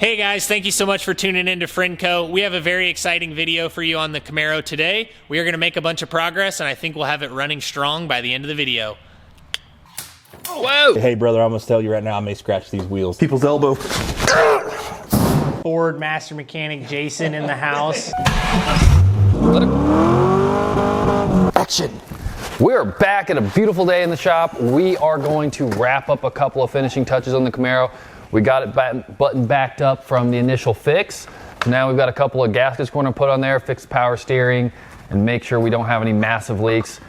Hey guys, thank you so much for tuning in to Friendco. We have a very exciting video for you on the Camaro today. We are going to make a bunch of progress, and I think we'll have it running strong by the end of the video. Whoa! Hey brother, I'm gonna tell you right now, I may scratch these wheels. People's elbow. Ford master mechanic Jason in the house. Action! We're back at a beautiful day in the shop. We are going to wrap up a couple of finishing touches on the Camaro. We got it button backed up from the initial fix. So now we've got a couple of gaskets we're gonna put on there, fix the power steering, and make sure we don't have any massive leaks.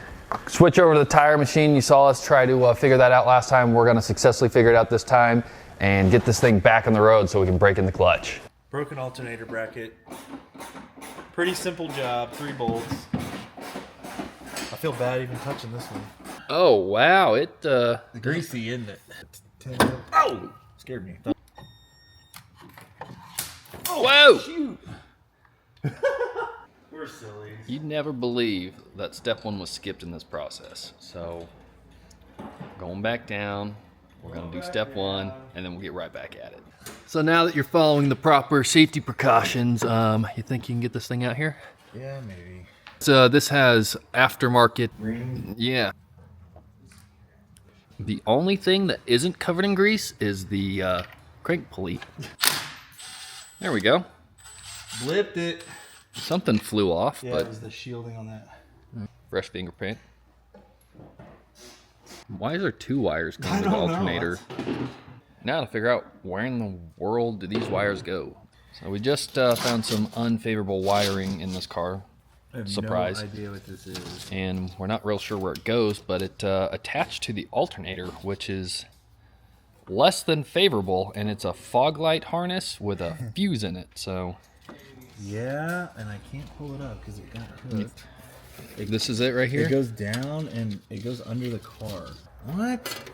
Switch over to the tire machine. You saw us try to figure that out last time. We're gonna successfully figure it out this time and get this thing back on the road so we can break in the clutch. Broken alternator bracket. Pretty simple job, 3 bolts. I feel bad even touching this one. Oh wow, Greasy, isn't it? Oh! Scared me. Oh, whoa! Shoot. We're silly. You'd never believe that step 1 was skipped in this process. So, going back down, we're gonna do step 1, and then we'll get right back at it. So now that you're following the proper safety precautions, you think you can get this thing out here? Yeah, maybe. So this has aftermarket. Green. Yeah. The only thing that isn't covered in grease is the crank pulley. There we go. Blipped it. Something flew off, Yeah, but it was the shielding on that. fresh fingerprint. Why is there 2 wires I coming to the don't know. alternator? Now to figure out where in the world do these wires go. So we just found some unfavorable wiring in this car. I have Surprise. no idea what this is. And we're not real sure where it goes, but it attached to the alternator, which is less than favorable, and it's a fog light harness with a fuse in it. So Yeah, and I can't pull it up because it got hooked. this is it right here. It goes down and it goes under the car. What?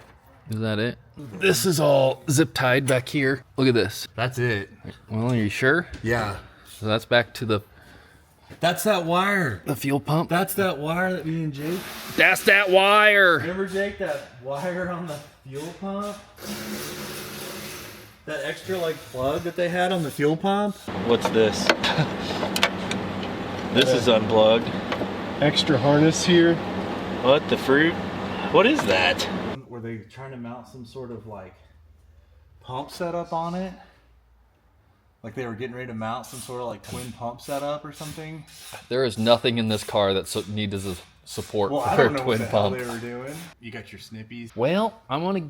Is that it? This is all zip tied back here. Look at this. That's it. Well, are you sure? Yeah. So that's back to the That's that wire. fuel pump. That's that wire that me and Jake. That's that wire. Remember, Jake, that wire on the fuel pump? That extra like plug that they had on the fuel pump? What's this? This is unplugged. Extra harness here. What the fruit? What is that? Were they trying to mount some sort of like pump setup on it? Like they were getting ready to mount some sort of like twin pump setup or something? There is nothing in this car that needs a support Well, I for don't a know what twin the hell pump. they were doing. You got your snippies. Well, I'm gonna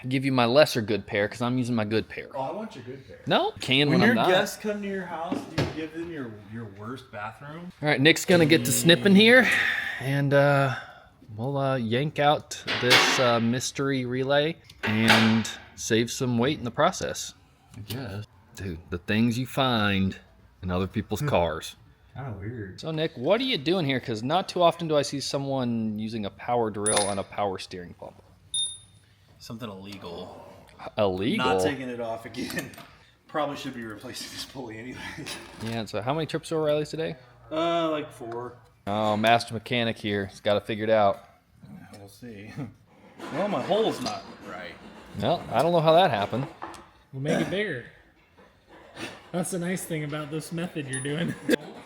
give you my lesser good pair because I'm using my good pair. Oh, I want your good pair. No, can When when your I'm not. guests come to your house, do you give them your worst bathroom? All right, Nick's gonna get to snipping here, and we'll yank out this mystery relay and save some weight in the process. I guess. Dude, the things you find in other people's cars. Kind of weird. So Nick, what are you doing here? Because not too often do I see someone using a power drill on a power steering pump. Something illegal. Illegal? Not taking it off again. Probably should be replacing this pulley anyway. Yeah, so how many trips to O'Reilly's today? Like 4. Oh, master mechanic here. He's got it figured out. We'll see. Well, my hole's not right. Well, I don't know how that happened. We'll make it bigger. That's the nice thing about this method you're doing.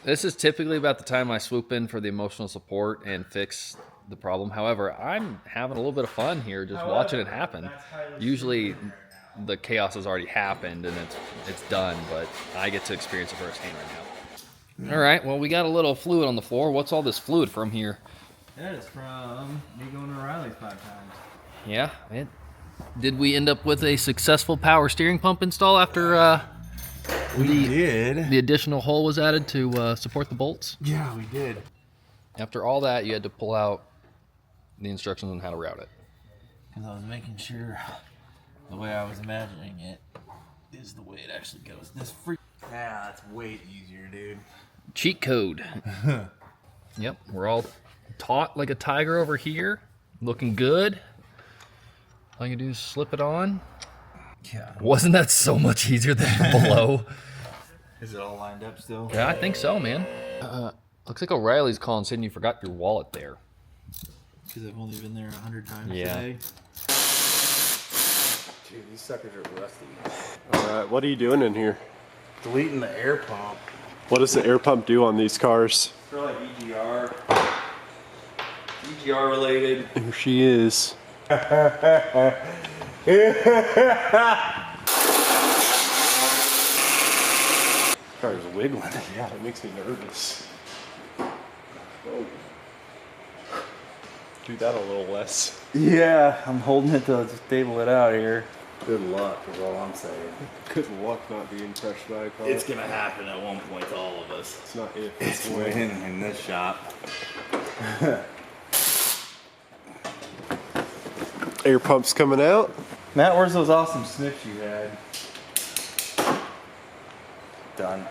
This is typically about the time I swoop in for the emotional support and fix the problem. However, I'm having a little bit of fun here just watching it happen. Usually the chaos has already happened and it's done, but I get to experience it firsthand right now. All right, well, we got a little fluid on the floor. What's all this fluid from here? That is from me going to O'Reilly's 5 times. Yeah, did we end up with a successful power steering pump install after We did. the additional hole was added to support the bolts? Yeah, we did. After all that, you had to pull out the instructions on how to route it. Because I was making sure the way I was imagining it is the way it actually goes. This freak. Yeah, that's way easier, dude. Cheat code. Yep, we're all taut like a tiger over here. Looking good. All you do is slip it on. Yeah. Wasn't that so much easier than below? Is it all lined up still? Yeah, I think so, man. Looks like O'Reilly's calling saying you forgot your wallet there. Because I've only been there 100 times Yeah. today. Dude, these suckers are rusty. Alright, what are you doing in here? Deleting the air pump. What does the air pump do on these cars? For like EGR. EGR related. Here she is. Car's wiggling. Yeah, it makes me nervous. Oh. Do that a little less. Yeah, I'm holding it to stable it out here. Good luck is all I'm saying. Good luck not being crushed by a car. It's gonna happen at one point to all of us. It's not if. It's when in this shop. Air pump's coming out. Matt, where's those awesome snips you had? Done.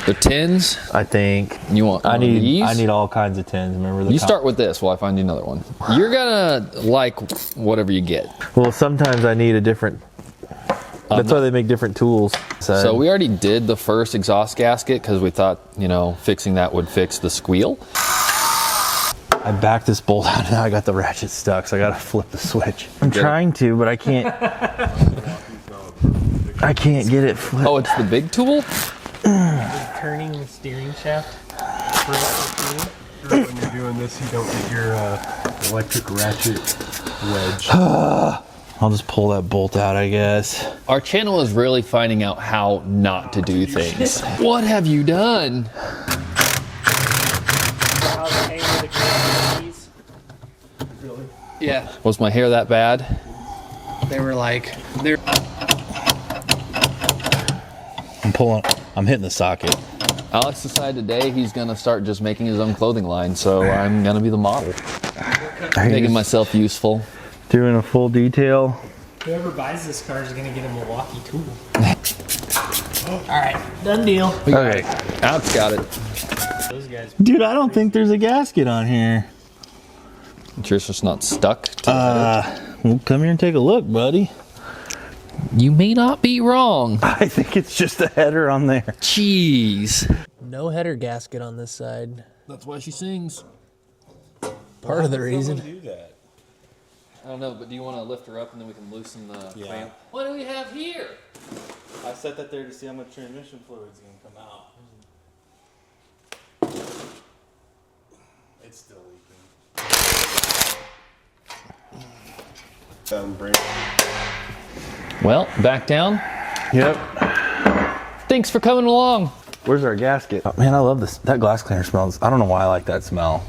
The tins. I think You want? I one of need these? all kinds of tins. Remember the You start with this while I find you another one. You're gonna like whatever you get. Well, sometimes I need a different. That's why they make different tools. So we already did the first exhaust gasket because we thought, you know, fixing that would fix the squeal. I backed this bolt out and now I got the ratchet stuck, so I gotta flip the switch. I'm trying to, but I can't. I can't get it flipped. Oh, it's the big tool? Turning the steering shaft. When you're doing this, you don't get your electric ratchet wedge. I'll just pull that bolt out, I guess. Our channel is really finding out how not to do things. What have you done? Yeah. Was my hair that bad? They were like, they're. I'm hitting the socket. Alex decided today he's gonna start just making his own clothing line, so I'm gonna be the model. Making myself useful. Doing a full detail. Whoever buys this car is gonna get a Milwaukee tool. All right, done deal. Okay. Alex got it. Those guys. Dude, I don't think there's a gasket on here. Yours just not stuck to the header? Well, come here and take a look, buddy. You may not be wrong. I think it's just a header on there. Jeez. No header gasket on this side. That's why she sings. Part of the reason. Do that. I don't know, but do you want to lift her up and then we can loosen the clamp? What do we have here? I set that there to see how much transmission fluid's gonna come out. It's still leaking. Down brake. Well, back down. Yep. Thanks for coming along. Where's our gasket? Oh, man, I love this. That glass cleaner smells. I don't know why I like that smell.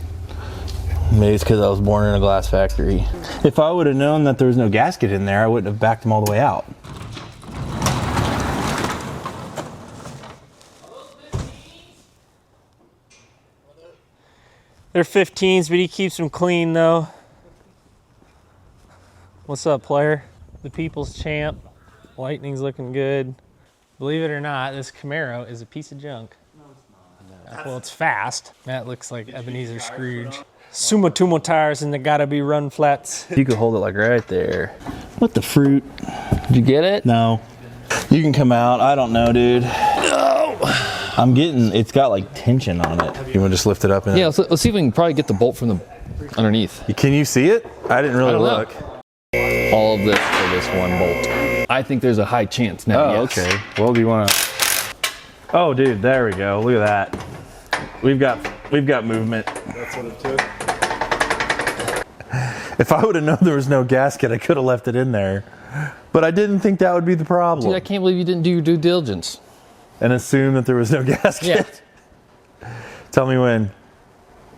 Maybe it's because I was born in a glass factory. If I would have known that there was no gasket in there, I wouldn't have backed them all the way out. They're 15s, but he keeps them clean though. What's up, player? The people's champ. Lightning's looking good. Believe it or not, this Camaro is a piece of junk. No, it's not. Well, it's fast. That looks like Ebenezer Scrooge. Sumo Tumo tires and they gotta be run flats. You could hold it like right there. What the fruit? Did you get it? No. You can come out. I don't know, dude. No. I'm getting, it's got like tension on it. You want to just lift it up? And Yeah, let's see if we can probably get the bolt from the underneath. Can you see it? I didn't really I don't know. look. All of this for this one bolt. I think there's a high chance now. Oh, yes. okay. Well, do you want to? Oh, dude, there we go. Look at that. We've got movement. That's what it took. If I would have known there was no gasket, I could have left it in there. But I didn't think that would be the problem. Dude, I can't believe you didn't do your due diligence. And assume that there was no gasket. Yeah. Tell me when.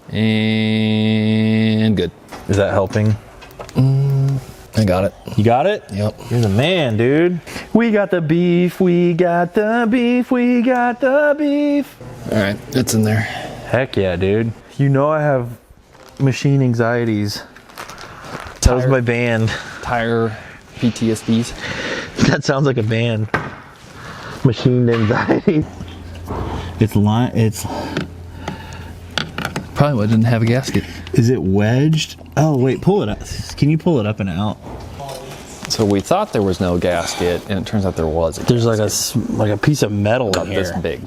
And good. Is that helping? I got it. You got it? Yep. You're the man, dude. We got the beef, we got the beef, we got the beef. All right, it's in there. Heck yeah, dude. You know I have machine anxieties. That was my band. Tire PTSDs. That sounds like a band. Machine anxiety. It's Probably why it didn't have a gasket. Is it wedged? Oh wait, pull it up. Can you pull it up and out? So we thought there was no gasket, and it turns out there was. There's like a piece of metal about in here. this big.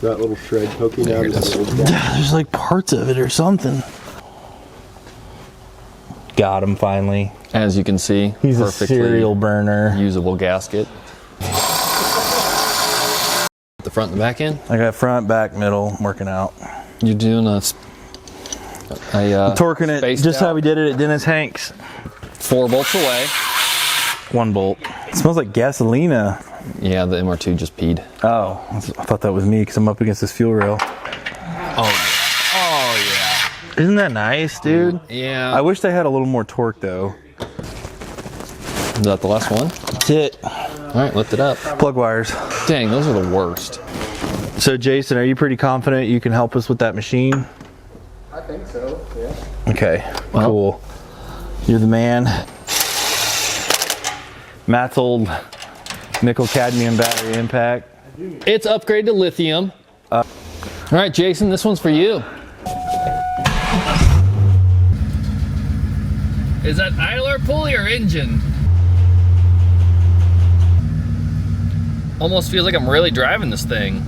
That little shred poking out. There's like parts of it or something. Got him finally. As you can see, He's a perfectly serial burner. usable gasket. The front and the back end. I got front, back, middle. I'm working out. You're doing a Torquing it spaced just out. how we did it at Dennis Hanks. 4 bolts away. 1 bolt. It smells like gasolina. Yeah, the MR2 just peed. Oh, I thought that was me because I'm up against this fuel rail. Oh yeah. Isn't that nice, dude? Yeah. I wish they had a little more torque though. Is that the last one? That's it. All right, lift it up. Plug wires. Dang, those are the worst. So Jason, are you pretty confident you can help us with that machine? I think so, yeah. Okay, cool. You're the man. Matt's old nickel cadmium battery impact. It's upgraded to lithium. All right, Jason, this one's for you. Is that idler pulley or engine? Almost feels like I'm really driving this thing.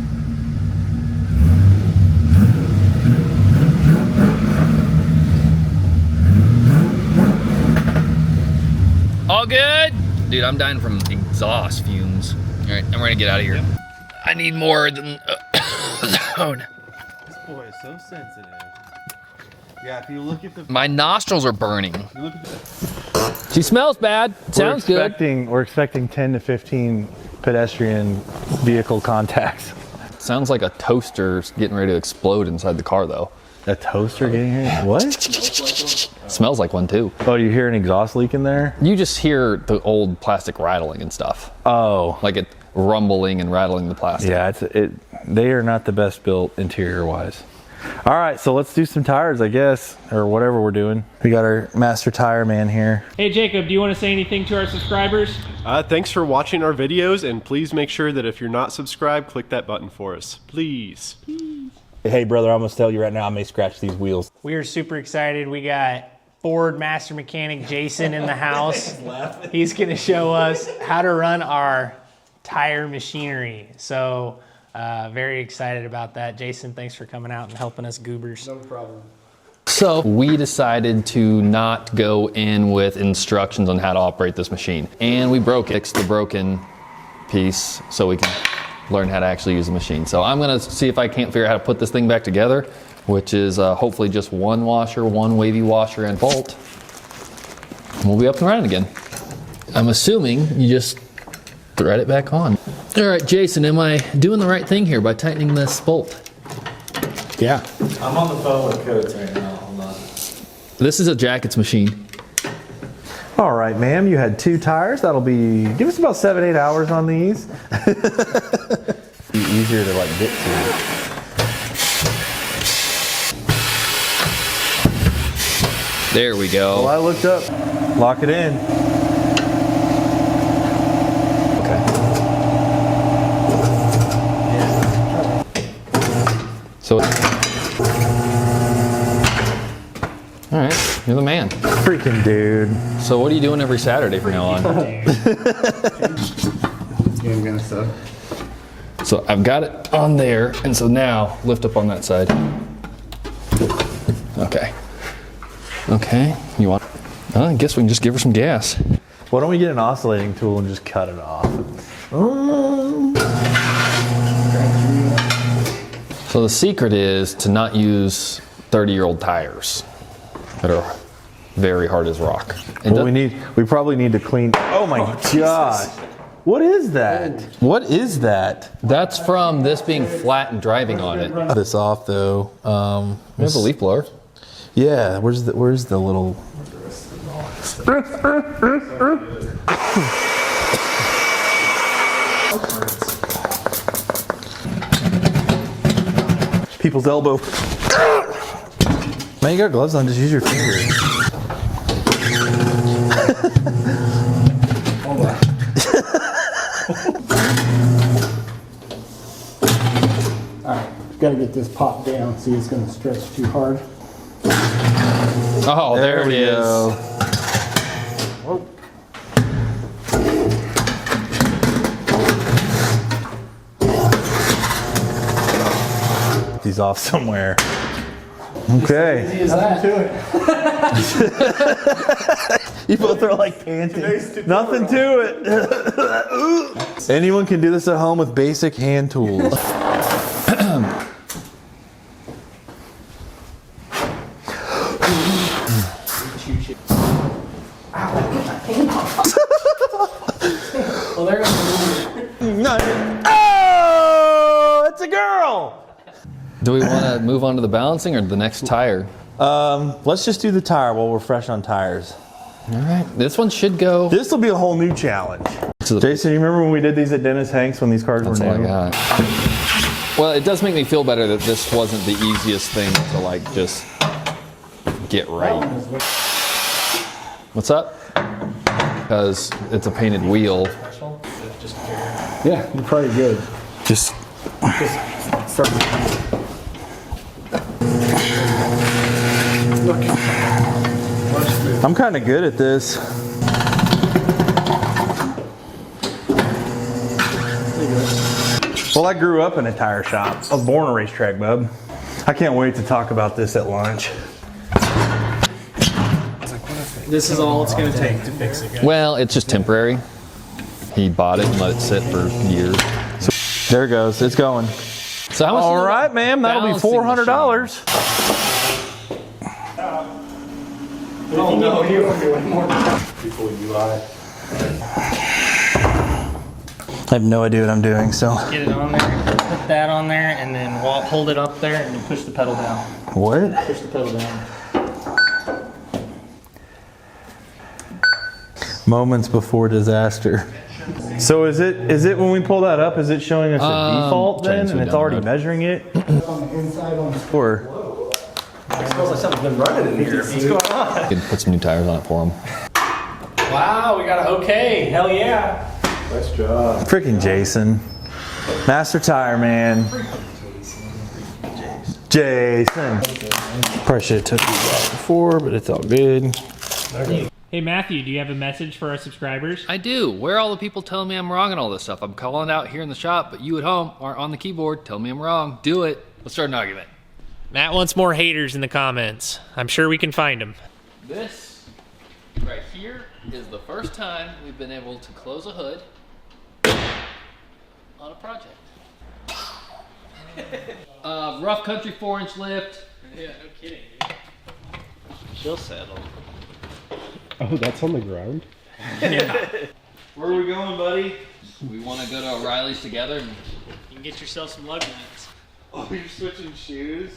All good? Dude, I'm dying from exhaust fumes. All right, I'm ready to get out of here. I need more than zone. This boy is so sensitive. Yeah, if you look at the. My nostrils are burning. You look at the She smells bad. Sounds good. We're expecting 10 to 15 pedestrian vehicle contacts. Sounds like a toaster's getting ready to explode inside the car, though. A toaster getting here? What? Smells like one too. Oh, you hear an exhaust leak in there? You just hear the old plastic rattling and stuff, Oh, like it rumbling and rattling the plastic. yeah. They are not the best built interior wise. All right, so let's do some tires, I guess, or whatever we're doing. We got our master tire man here. Hey Jacob, do you want to say anything to our subscribers? Thanks for watching our videos, and please make sure that if you're not subscribed, click that button for us. Please. Hey, brother, I'm gonna tell you right now, I may scratch these wheels. We are super excited. We got Ford Master Mechanic Jason in the house. He's going to show us how to run our tire machinery. So very excited about that. Jason, thanks for coming out and helping us goobers. No problem. So we decided to not go in with instructions on how to operate this machine. And we fixed the broken piece so we can learn how to actually use the machine. So I'm gonna see if I can't figure out how to put this thing back together, which is hopefully just one washer, one wavy washer and bolt. And we'll be up and running again. I'm assuming you just thread it back on. All right, Jason, am I doing the right thing here by tightening this bolt? Yeah. I'm on the phone with Coates right now. Hold on. This is a Jackets machine. All right, ma'am, you had 2 tires. That'll be, give us about 7-8 hours on these. Be easier to like get to. There we go. Well, I looked up. Lock it in. So, all right, you're the man. Freaking dude. So what are you doing every Saturday from now on? Game gonna suck. So I've got it on there, and so now lift up on that side. Okay. Okay, you want, I guess we can just give her some gas. Why don't we get an oscillating tool and just cut it off? So the secret is to not use 30-year-old tires that are very hard as rock. Well, we probably need to clean. Oh my gosh. What is that? What is that? That's from this being flat and driving on it. Cut this off though. We have a leaf blower. Yeah, where's the little people's elbow. Man, you got gloves on, just use your fingers. Alright, gotta get this popped down. See, it's gonna stretch too hard. Oh, there it is. Whoa. These off somewhere. Okay. Easy as that. You both are like panting. Nothing to it. Anyone can do this at home with basic hand tools. Well, there goes Oh, it's a girl. Do we want to move on to the balancing or the next tire? Let's just do the tire while we're fresh on tires. All right, this one should go. This will be a whole new challenge. Jason, you remember when we did these at Dennis Hanks when these cars That's were all new? I got. Well, it does make me feel better that this wasn't the easiest thing to like just get right. What's up? Because it's a painted wheel. Yeah, you're probably good. Just Start. I'm kind of good at this. Well, I grew up in a tire shop. I was born a racetrack, bub. I can't wait to talk about this at lunch. This is all it's going to take to fix it, guys. Well, it's just temporary. He bought it and let it sit for years. There it goes. It's going. So how much? All right, ma'am. That'll be $400. Oh no, you don't do any more before you lie. I have no idea what I'm doing, so. Get it on there, put that on there, and then hold it up there, and then push the pedal down. What? Push the pedal down. Moments before disaster. So is it when we pull that up, is it showing us a default then, and it's already measuring it? On the inside on the Or It smells like something's been running in here. What's going on? You can put some new tires on it for him. Wow, we got an okay. Hell yeah. Nice job. freaking Jason. Master Tire Man. Jason. Probably should have took these out before, but it's all good. Hey Matthew, do you have a message for our subscribers? I do. Where are all the people telling me I'm wrong and all this stuff? I'm calling it out here in the shop, but you at home are on the keyboard telling me I'm wrong. Do it. Let's start an argument. Matt wants more haters in the comments. I'm sure we can find them. This right here is the first time we've been able to close a hood on a project. Rough country 4-inch lift. Yeah, no kidding. She'll settle. Oh, that's on the ground? Where are we going, buddy? We want to go to O'Reilly's together. And You can get yourself some lug nuts. Oh, you're switching shoes?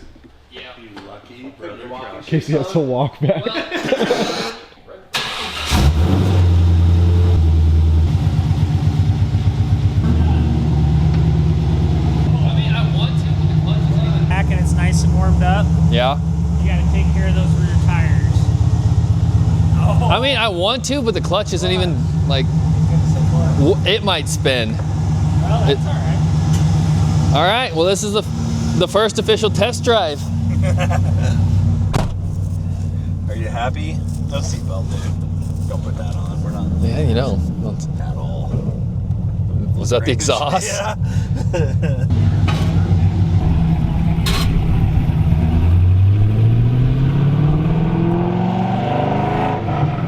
Yeah. You lucky brother. Casey has to walk back. Back and it's nice and warmed up. yeah. You gotta take care of those rear tires. Oh. I mean, I want to, but the clutch isn't even like. It might spin. Well, that's all right. All right. Well, this is the first official test drive. Are you happy? No seatbelt, dude. Don't put that on. We're not Yeah, you know. at all. Was that the exhaust? Yeah.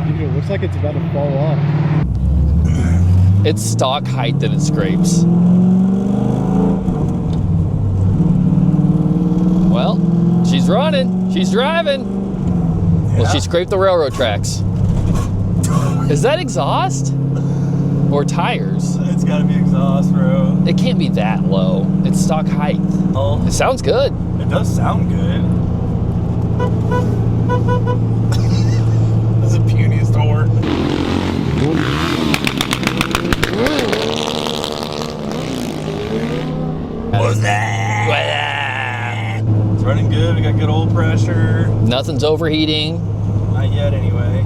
Dude, it looks like it's about to fall off. It's stock height that it scrapes. Well, she's running. She's driving. Well, she scraped the railroad tracks. Is that exhaust? Or tires? It's gotta be exhaust, bro. It can't be that low. It's stock height. Oh, It sounds good. it does sound good. That's the puniest torque. What's that? It's running good. We got good oil pressure. Nothing's overheating. Not yet, anyway.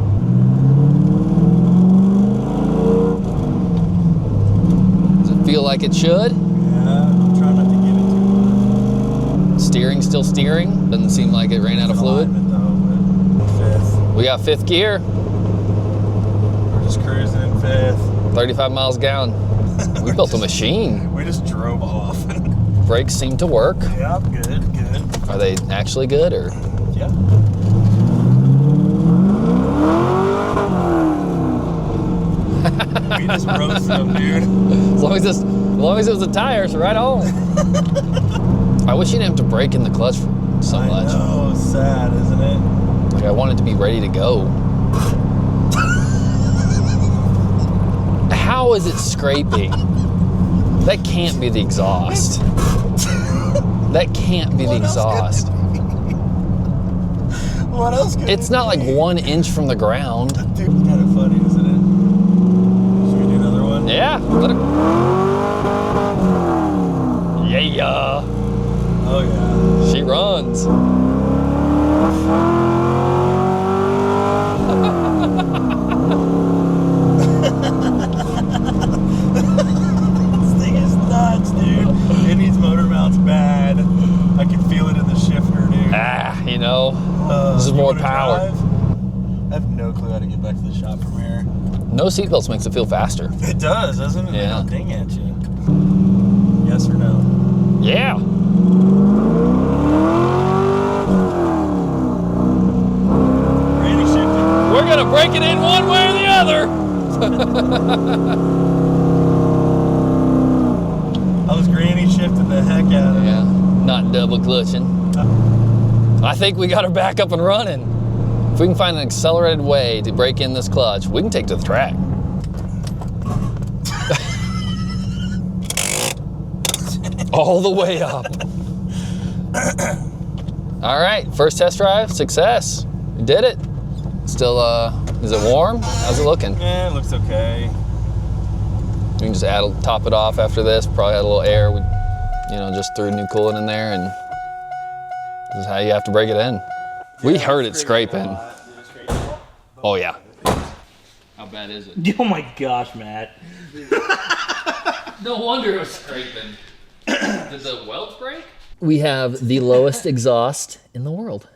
Does it feel like it should? Yeah, I'm trying not to give it too much. Steering still steering. Doesn't seem like it ran out of fluid. Alignment, though, but fifth. We got fifth gear, We're just cruising in fifth. 35 miles a gallon. We built a machine. We just drove off. Brakes seem to work. Yep, good, good. Are they actually good or? Yeah. We just roasted them, dude. As long as it was the tires, right on. I wish you didn't have to brake in the clutch so much. I know, sad, isn't it? Like I want it to be ready to go. How is it scraping? That can't be the exhaust. That can't be the exhaust. What else could It's it not be? like 1 inch from the ground. Dude, it's kind of funny, isn't it? Should we do another one? Yeah. Let it... Yeah. Oh, yeah. She runs. This thing is nuts, dude. It needs motor mounts bad. I can feel it in the shifter, dude. Ah, you know, this is You more wanna power. drive? I have no clue how to get back to the shop from here. No seatbelts makes it feel faster. It does, doesn't it? Yeah. They don't ding at you. Yes or no? Yeah. Randy shifted. We're gonna break it in one way or the other. I was granny shifting the heck out of it. Yeah, not double clutching. I think we got her back up and running. If we can find an accelerated way to break in this clutch, we can take it to the track. All the way up. All right, first test drive, success. We did it. Still, is it warm? How's it looking? Yeah, it looks okay. We can just top it off after this. Probably add a little air. We, just threw new coolant in there, and this is how you have to break it in. We heard it scraping. Oh yeah. How bad is it? Oh my gosh, Matt. No wonder it was scraping. Did the welds break? We have the lowest exhaust in the world.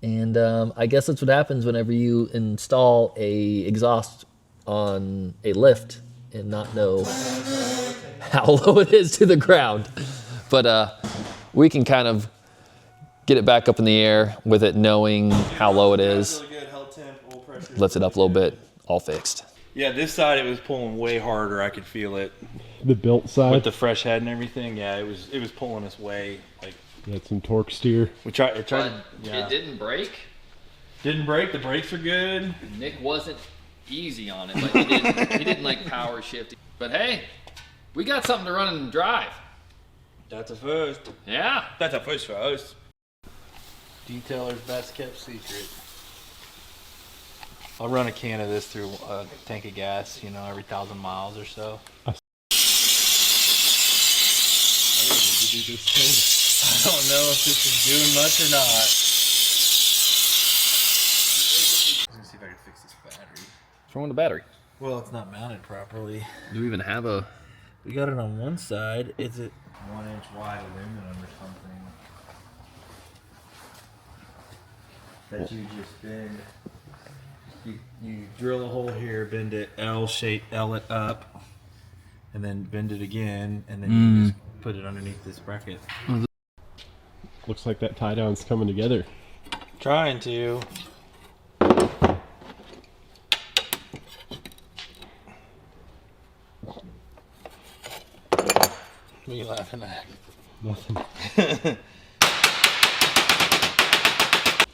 And I guess that's what happens whenever you install a exhaust on a lift and not know how low it is to the ground. But we can kind of get it back up in the air with it knowing how low it is. Really good, held temp, oil pressure. Lifts it up a little bit, all fixed. Yeah, this side it was pulling way harder. I could feel it The built side. with the fresh head and everything. Yeah, it was pulling us way like. You had some torque steer. We tried. But Yeah. it didn't break. Didn't break. The brakes are good. Nick wasn't easy on it. Like he didn't like power shift. But hey, we got something to run and drive. That's a first. Yeah. That's a first for us. Detailer's best kept secret. I'll run a can of this through a tank of gas, every 1,000 miles or so. I don't know if this is doing much or not. I was gonna see if I could fix this battery. What's wrong with the battery? Well, it's not mounted properly. Do we even have a... We got it on one side. Is it 1 inch wide aluminum or something? That you just bend. You drill a hole here, bend it L shape, L it up, and then bend it again, and then you just put it underneath this bracket. Looks like that tie down's coming together. Trying to. What are you laughing at? Nothing.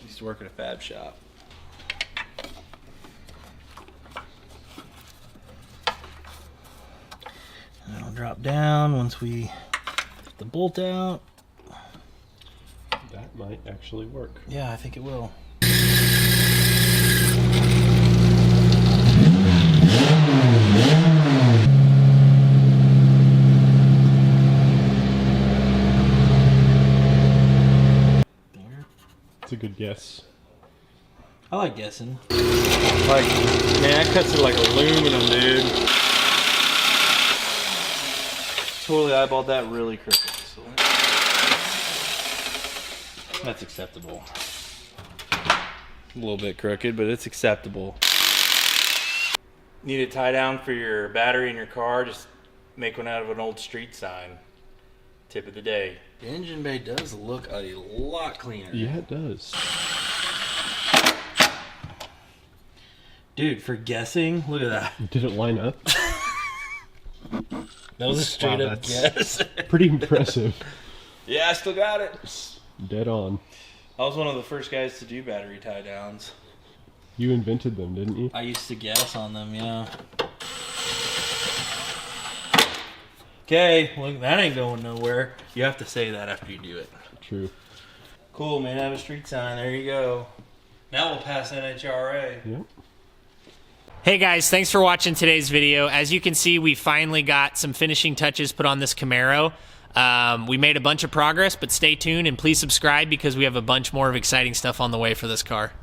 Used to work at a fab shop. And it'll drop down once we get the bolt out. That might actually work. Yeah, I think it will. It's a good guess. I like guessing. Like, man, that cuts through like aluminum, dude. Totally eyeballed that really crooked. So that's acceptable. A little bit crooked, but it's acceptable. Need a tie down for your battery in your car? Just make one out of an old street sign. Tip of the day. The engine bay does look a lot cleaner. Yeah, it does. Dude, for guessing, look at that. Did it line up? That was a straight Wow, up that's guess. Pretty impressive. Yeah, I still got it. Dead on. I was one of the first guys to do battery tie downs. You invented them, didn't you? I used to guess on them, yeah. Okay, look, that ain't going nowhere. You have to say that after you do it. True. Cool, man. I have a street sign. There you go. Now we'll pass NHRA. Yep. Hey guys, thanks for watching today's video. As you can see, we finally got some finishing touches put on this Camaro. We made a bunch of progress, but stay tuned and please subscribe because we have a bunch more of exciting stuff on the way for this car.